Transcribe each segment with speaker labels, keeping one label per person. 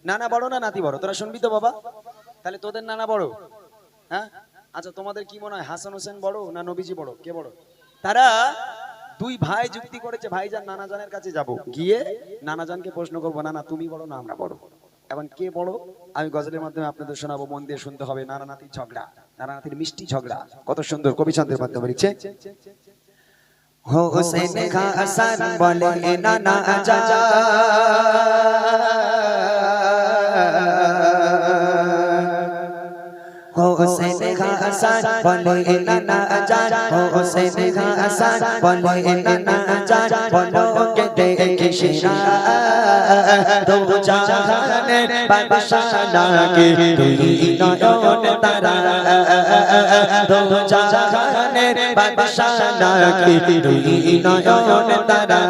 Speaker 1: নানা বড় না নাতি বড়? তোরা শুনবি তো বাবা, তাহলে তোদের নানা বড়? হ্যাঁ, আচ্ছা তোমাদের কি মনে হয় হাসান হোসেন বড় না নবীজি বড়, কে বড়? তারা দুই ভাই যুক্তি করেছে, ভাইজান নানাজানের কাছে যাব, গিয়ে নানাজানকে প্রশ্ন করবো, নানা তুমি বড় না আমরা বড়? এখন কে বড় আমি গজলের মাধ্যমে আপনাদের শোনাবো, মন দিয়ে শুনতে হবে। নানা নাতির ঝগড়া, নানা নাতির মিষ্টি ঝগড়া, কত সুন্দর কবি ছন্দের মাধ্যমে লিখছে। হোসেন হাসান বলে নানা যা, হোসেন হাসান বলে নানা জান, হোসেন হাসান বলে নানা জান, বলো কে দেখিস না দো জাহানের বাদশাহ নাকি তুই নয়ন তারা, দো জাহানের বাদশাহ নাকি তুই নয়ন তারা,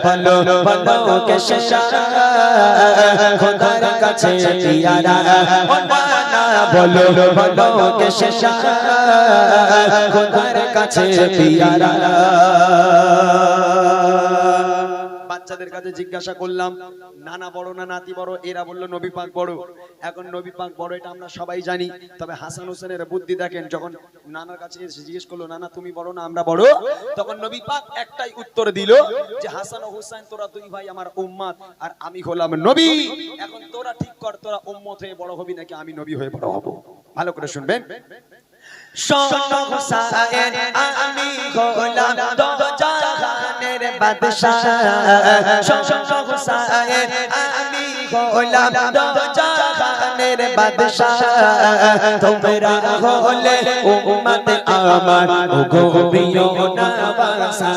Speaker 1: বলো বলো কে শেষা খোদার কাছে পিয়ারা, বলো বলো কে শেষা খোদার কাছে পিয়ারা। বাচ্চাদের কাছে জিজ্ঞাসা করলাম নানা বড় না নাতি বড়, এরা বললো নবী পাক বড়। এখন নবী পাক বড় এটা আমরা সবাই জানি, তবে হাসান হোসেনের বুদ্ধি দেখেন, যখন নানার কাছে এসে জিজ্ঞেস করলো নানা তুমি বড় না আমরা বড়, তখন নবী পাক একটাই উত্তর দিল যে হাসান ও হুসাইন তোরা দুই ভাই আমার উম্মত আর আমি হলাম নবী, এখন তোরা ঠিক কর তোরা উম্মত হয়ে বড় হবি নাকি আমি নবী হয়ে বড় হব। ভালো করে শুনবেন, শোনো হুসাইন আমি হলাম দো জাহানের বাদশা, শোনো হুসাইন আমি হলাম দো জাহানের বাদশা, তোমরা হলে উম্মত আমার ওগো প্রিয় নওয়াসা,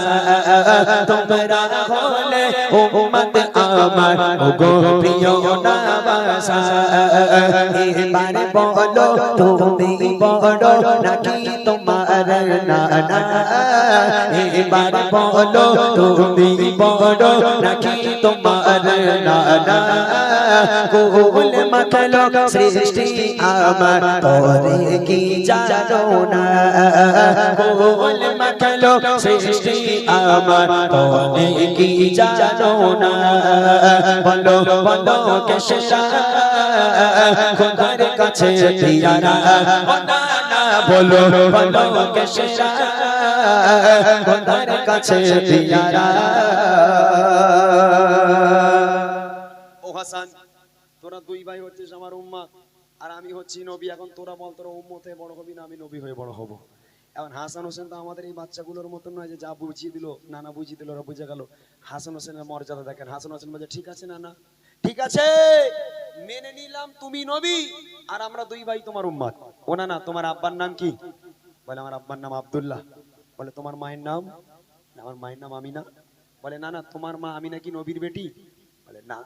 Speaker 1: তোমরা হলে উম্মত আমার ওগো প্রিয় নওয়াসা, এবারে বলো তুমি বড় নাকি তোমার নানা, এবার বলো তুমি বড় নাকি তোমার নানা, কুল মাখলো সৃষ্টি আমার তোরে কি জানো না, কুল মাখলো সৃষ্টি আমার তোরে কি জানো না, বলো বলো কে শেষা খোদার কাছে পিয়ারা, বলো বলো কে শেষা খোদার কাছে পিয়ারা। ও হাসান তোরা দুই ভাই হচ্ছিস আমার উম্মত আর আমি হচ্ছি নবী, এখন তোরা বল তোরা উম্মত হয়ে বড় হবি না আমি নবী হয়ে বড় হব? এখন হাসান হোসেন তো আমাদের এই বাচ্চাগুলোর মতন নয় যে যা বুঝিয়ে দিল নানা বুঝিয়ে দিল ওরা বুঝে গেল। হাসান হোসেনের মর্যাদা দেখেন, হাসান হোসেন বলছে ঠিক আছে নানা ঠিক আছে মেনে নিলাম তুমি নবী আর আমরা দুই ভাই তোমার উম্মত। ও না না তোমার আব্বার নাম কি? বলে আমার আব্বার নাম আব্দুল্লাহ। বলে তোমার মায়ের নাম? আমার মায়ের নাম আমিনা। বলে না না তোমার মা আমিনা কি নবীর বেটি? বলে না।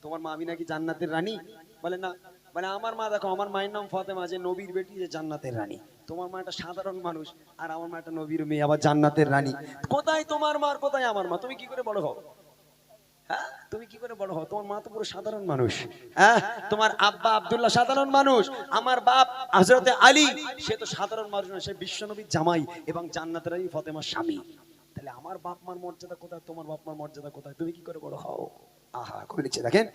Speaker 1: তোমার মা আমিনা কি জান্নাতের রানী? বলে না। মানে আমার মা দেখো আমার মায়ের নাম ফাতেমা, যে নবীর বেটি যে জান্নাতের রানী। তোমার মা একটা সাধারণ মানুষ আর আমার মা একটা নবীর মেয়ে আবার জান্নাতের রানী। কোথায় তোমার মা আর কোথায় আমার মা? তুমি কি করে বড় হও? হ্যাঁ তুমি কি করে বড় হও? তোমার মা তো পুরো সাধারণ মানুষ। হ্যাঁ তোমার আব্বা আব্দুল্লাহ সাধারণ মানুষ, আমার বাপ হযরতে আলী সে তো সাধারণ মানুষ না, সে বিশ্বনবীর জামাই এবং জান্নাতের রানী ফাতেমার স্বামী। তাহলে আমার বাপ মার মর্যাদা কোথায়, তোমার বাপ মার মর্যাদা কোথায়? তুমি কি করে বড় হও? আহা কবি লিখছে দেখেন,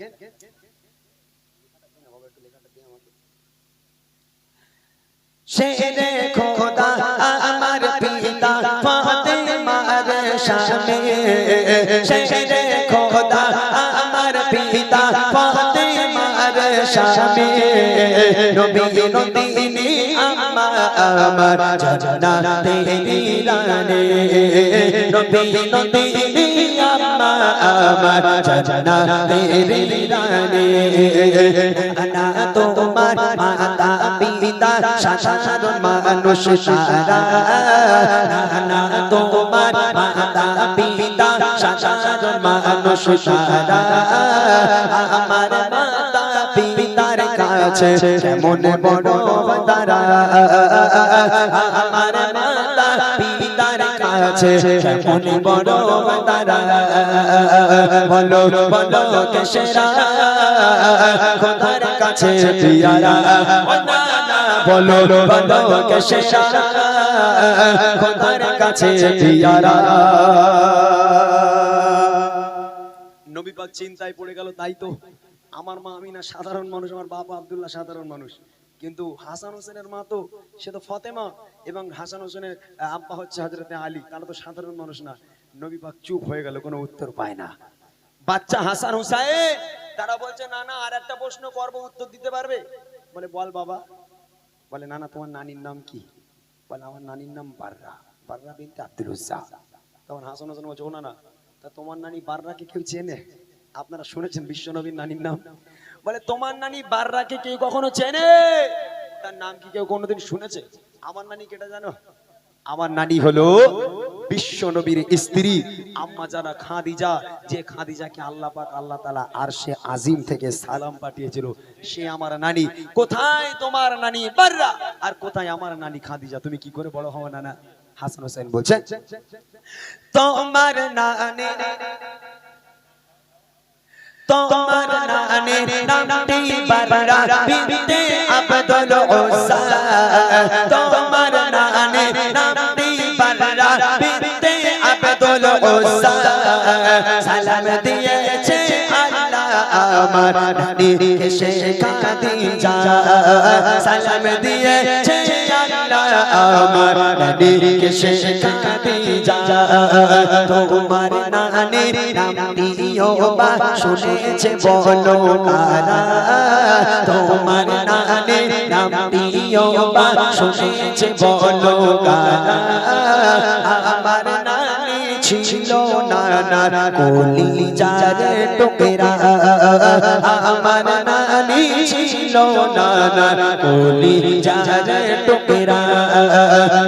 Speaker 1: শেরে খোদা আমার পিতা ফাতেমার শামে, শেরে খোদা আমার পিতা ফাতেমার শামে, নবী নবী আম্মা আমার জান্নাতে রানে, নবী নবী আম্মা আমার জান্নাতে রানে, না তোমার মাতা পিতা সাধারণ মানুষ তারা, না তোমার মাতা পিতা সাধারণ মানুষ তারা, আমার মাতা পিতার কাছে কেমন বড় তারা, আমার মাতা পিতার কাছে কেমন বড় তারা, বলো বলো কে সেরা খোদার কাছে পিয়ারা, বলো বলো কে শেষা খোদার কাছে পিয়ারা। নবী পাক চিন্তায় পড়ে গেল, তাই তো আমার মা আমিনা সাধারণ মানুষ, আমার বাবা আব্দুল্লাহ সাধারণ মানুষ, কিন্তু হাসান হোসেনের মা তো সে তো ফতেমা, এবং হাসান হোসেনের আব্বা হচ্ছে হযরতে আলী, তারা তো সাধারণ মানুষ না। নবী পাক চুপ হয়ে গেল, কোনো উত্তর পায় না। বাচ্চা হাসান হুসাইন তারা বলছে, না না আর একটা প্রশ্ন করবো, উত্তর দিতে পারবে? বলে বল বাবা। বলে না না তোমার নানির নাম কি? বলে আমার নানির নাম বাররা, বাররা বিনতে আব্দুল উজ্জা। তখন হাসান হোসেন বলছে, ও না না, তা তোমার নানি বাররাকে কেউ চেনে? আপনারা শুনেছেন বিশ্বনবীর নানির নাম? বলে তোমার নানি বাররাকে কেউ কখনো চেনে? তার নাম কি কেউ কোনোদিন শুনেছে? আমার নানি কেটা জানো? আমার নানি হলো বিশ্ব নবীর স্ত্রী আম্মা জানা খাদিজা, যে খাদিজাকে আল্লাহ পাক আল্লাহ তাআলা আরশে আজিম থেকে সালাম পাঠিয়েছিল, সে আমার নানি। কোথায় তোমার নানি বাররা, আর কোথায় আমার নানি খাদিজা? তুমি কি করে বড় হও নানা? হাসান হোসেন বলছেন, তোমার নানি, তোমার নানির নামটি বাররা বিনতে আব্দুল উজ্জা, তোমার নানির নামটি বাররা বিনতে আব্দুল উজ্জা, সালাম দিয়েছে আল্লাহ আমার নানিকে সে খাদিজা, সালাম দিয়েছে আল্লাহ আমার নানিকে সে খাদিজা, তোমার নানির নামটিও বা শুনেছে বলো কারা, তোমার নানির নামটিও বা শুনেছে বলো কারা, আমার নানি ছিল নানার কলিজার টুকরা, আমার নানি ছিল নানার কলিজার টুকরা,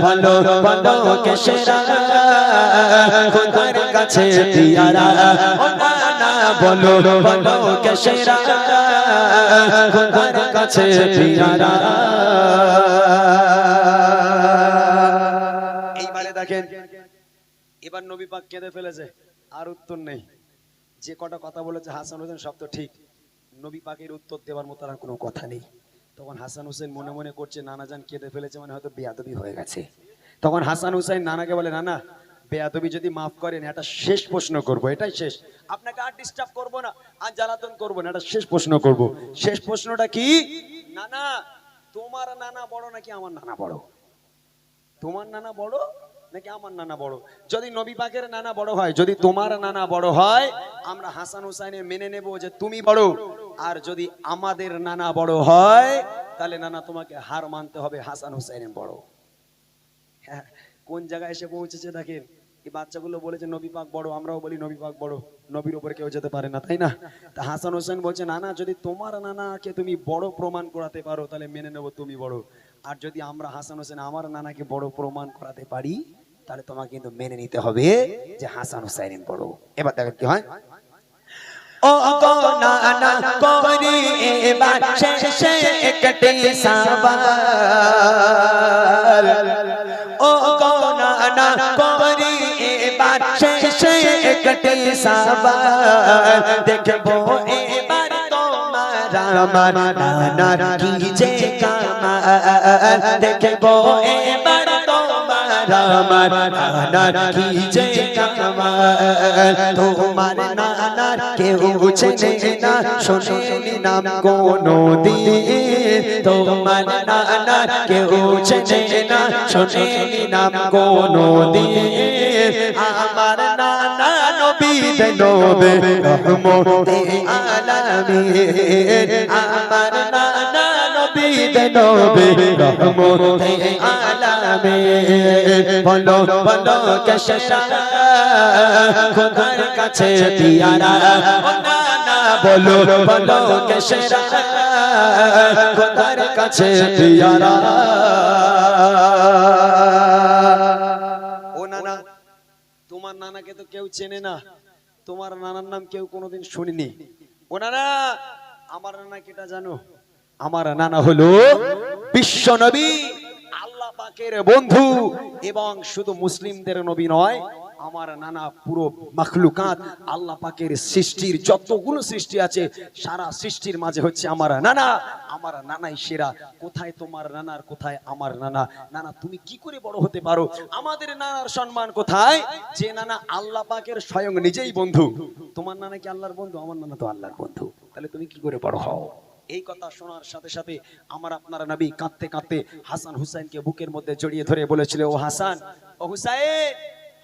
Speaker 1: বলো বলো কেশরা খোদার কাছে পিয়ারা, ও নানা বলো বলো কেশরা খোদার কাছে পিয়ারা। এইবারে দেখেন, এবার নবী পাক কেঁদে ফেলেছে, আর উত্তর নেই। যে কটা কথা বলেছে হাসান হোসেন সব তো ঠিক, নবী পাকের উত্তর দেওয়ার মতো আর কোনো কথা নেই। তখন হাসান হোসেন মনে মনে করছে, নানা জান কেঁদে ফেলেছে মানে হয়তো বেয়াদবি হয়ে গেছে। তখন হাসান হোসেন নানাকে বলে, নানা বেয়াদবি যদি মাফ করেন একটা শেষ প্রশ্ন করব, এটাই শেষ, আপনাকে আর ডিস্টার্ব করব না, আর জ্বালাতন করব না, এটা শেষ প্রশ্ন করব। শেষ প্রশ্নটা কি? নানা তোমার নানা বড় নাকি আমার নানা বড়? তোমার নানা বড় নাকি আমার নানা বড়? যদি নবী পাকের নানা বড় হয়, যদি তোমার নানা বড় হয়, আমরা হাসান হোসেনে মেনে নেব যে তুমি বড়, আর যদি আমাদের নানা বড় হয় তাহলে নানা তোমাকে হার মানতে হবে, হাসান হোসেনে বড়। হ্যাঁ, কোন জায়গায় এসে পৌঁছেছে দেখেন। এই বাচ্চাগুলো বলেছে নবী পাক বড়, আমরাও বলি নবী পাক বড়, নবীর উপরে কেউ যেতে পারে না, তাই না? তা হাসান হোসেন বলছে, নানা যদি তোমার নানাকে তুমি বড় প্রমাণ করাতে পারো তাহলে মেনে নেব তুমি বড়, আর যদি আমরা হাসান হোসেন আমার নানাকে বড় প্রমাণ করাতে পারি তাহলে তোমাকে কিন্তু মেনে নিতে হবে যে হাসান হোসেন বড়। এবার দেখেন কি হয়। ও গো নানা করি এবার শেষে একটি সওয়াল, ও গো নানা করি এবার শেষে একটি সওয়াল, দেখবো এবার তোমার আমার নানার কি যে কামাল, দেখবো এবার তোমার আমার নানার কি যে কামাল, তোমার নানার কেউ চেনে না শোনেনি নাম কোনদিন, তোমার নানার কেউ চেনে না শোনেনি নাম কোনদিন, আমার নানা নবীতে নবে রহমতে আলামিন, আমার নানা নবীতে নবে রহমতে আলামিন, বলো বলো কেশরা খোদার কাছে পিয়ারা, ও নানা বলো বলো কেশরা খোদার কাছে পিয়ারা। ও নানা তোমার নানাকে তো কেউ চেনে না, তোমার নানার নাম কেউ কোনোদিন শুনিনি। ও নানা আমার নানা কেটা জানো? আমার নানা হলো বিশ্ব নবী, আল্লাহ পাকের বন্ধু, এবং শুধু মুসলিমদের নবী নয় আমার নানা পুরো মাখলুকাত আল্লাহ পাকের সৃষ্টির যতগুলো সৃষ্টি আছে সারা সৃষ্টির মাঝে হচ্ছে আমার নানা। আমার নানাই সেরা। কোথায় তোমার নানার, কোথায় আমার নানা? নানা তুমি কি করে বড় হতে পারো? আমাদের নানার সম্মান কোথায়? যে নানা আল্লাহ পাকের স্বয়ং নিজেই বন্ধু। তোমার নানা কি আল্লাহর বন্ধু? আমার নানা তো আল্লাহর বন্ধু। তাহলে তুমি কি করে বড় হও? এই কথা শোনার সাথে সাথে আমার আপনার নবী কাঁদতে কাঁদতে হাসান হুসাইনকে বুকের মধ্যে জড়িয়ে ধরে বলেছিল, ও হাসান, ও হুসাইন,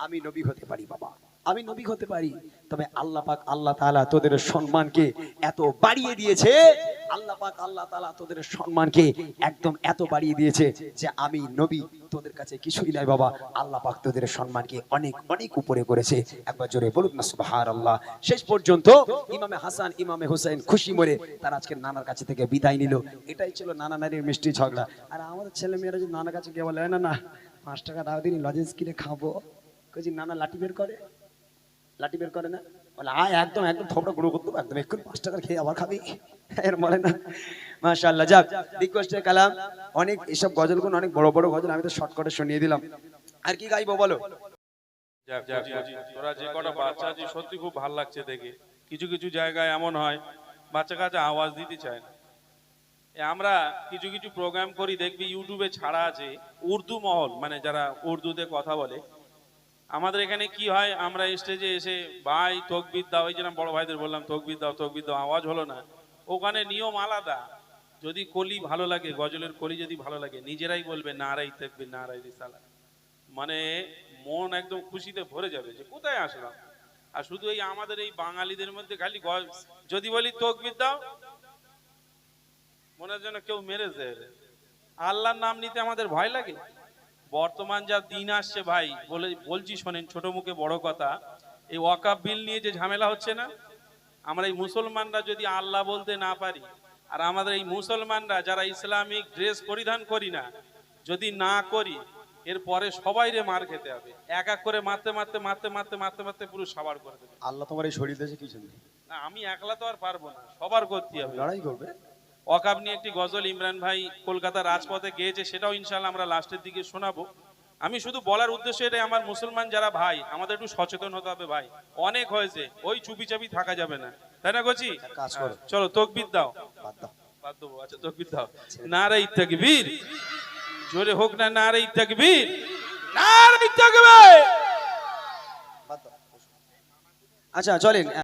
Speaker 1: আমি নবী হতে পারি বাবা, আমি নবী হতে পারি, তবে আল্লাহ পাক আল্লাহ তাআলা তোদের সম্মানকে এত বাড়িয়ে দিয়েছে, আল্লাহ পাক আল্লাহ তাআলা তোদের সম্মানকে একদম এত বাড়িয়ে দিয়েছে যে আমি নবী তোদের কাছে কিছুই নাই বাবা, আল্লাহ পাক তোদের সম্মানকে অনেক অনেক উপরে করেছে। একবার জোরে বলুন না সুবহানাল্লাহ। শেষ পর্যন্ত ইমামে হাসান ইমামে হুসাইন খুশি মরে তার আজকে নানার কাছে থেকে বিদায় নিল। এটাই ছিল নানা নারীর মিষ্টি ঝগড়া। আর আমাদের ছেলে মেয়েরা যদি নানার কাছে গিয়ে বলে, না না 5 টাকা দাও দিন লজেন্স কিনে খাবো, কইছি নানা লাঠি বের করে, লাঠি বের করে না, বলে আয় একদম একদম থোপড়া গুঁড়ো করতে একদম এক্ষুনি 5 টাকার খেয়ে আবার খাবি, এর বলে না। মাশাআল্লাহ। যাক, রিকোয়েস্টের কালাম অনেক, এসব গজলগুলো অনেক বড় বড় গজল, আমি তো শর্টকাটে শুনিয়ে দিলাম। আর কি গাইবো বলো?
Speaker 2: যাক যাক, তোরা যে কটা বাচ্চা আছে সত্যি খুব ভালো লাগছে দেখে। কিছু কিছু জায়গায় এমন হয় বাচ্চা কাচ্চা আওয়াজ দিতে চায় না। আমরা কিছু কিছু প্রোগ্রাম করি, দেখবি ইউটিউবে ছাড়া আছে উর্দু মহল, মানে যারা উর্দুতে কথা বলে। আমাদের এখানে কি হয়, আমরা স্টেজে এসে ভাই তকবির দাও, এই যে বড় ভাইদের বললাম তকবির দাও তকবির দাও, আওয়াজ হলো না। ওখানে নিয়ম আলাদা। যদি কলি ভালো লাগে, গজলের কলি যদি ভালো লাগে, নিজেরাই বলবে নারাই তাকবীর নারাই রিসালাত, মানে মন একদম খুশিতে ভরে যাবে যে কোথায় আসলাম। আর শুধু এই আমাদের এই বাঙালিদের মধ্যে খালি যদি বলি তকবির দাও, মনে হয় যেন কেউ মেরেছে। আল্লাহর নাম নিতে আমাদের ভয় লাগে। বর্তমান যা দিন আসছে ভাই, বলছি শোনেন, ছোট মুখে বড় কথা, এই ওয়াকাফ বিল নিয়ে যে ঝামেলা হচ্ছে না, আমরা এই মুসলমানরা যদি আল্লাহ বলতে না পারি, আর আমাদের এই মুসলমানরা যারা ইসলামিক ড্রেস পরিধান করি না, যদি না করি, এরপরে সবাই রে মার খেতে হবে। এক এক করে মারতে মারতে মারতে মারতে মারতে মারতে পুরো সাবার করে দেবে।
Speaker 1: আল্লাহ তোমার এই শরীর দেশে কিছু নেই,
Speaker 2: না আমি একলা তো আর পারবো না, সবার করতে হবে,
Speaker 1: লড়াই করবে।
Speaker 2: ওয়াকাব নিয়ে একটি গজল ইমরান ভাই কলকাতা রাজপথে গেয়েছে, সেটাও ইনশাআল্লাহ আমরা লাস্টের দিকে শোনাবো। আমি শুধু বলার উদ্দেশ্য এটাই, আমার মুসলমান যারা ভাই, আমাদের একটু সচেতন হতে হবে ভাই। অনেক হয়েছে, ওই চুপি চাপি থাকা যাবে না, তাই না গছি?
Speaker 1: কাজ করো,
Speaker 2: চলো তকবীর দাও।
Speaker 1: বাদ দাও,
Speaker 2: বাদ দেবো, আচ্ছা তকবীর দাও। নারায়ে তাকবীর, জোরে হোক না নারায়ে তাকবীর, নারায়ে তাকবীর।
Speaker 1: বাদ দাও। আচ্ছা চলেন।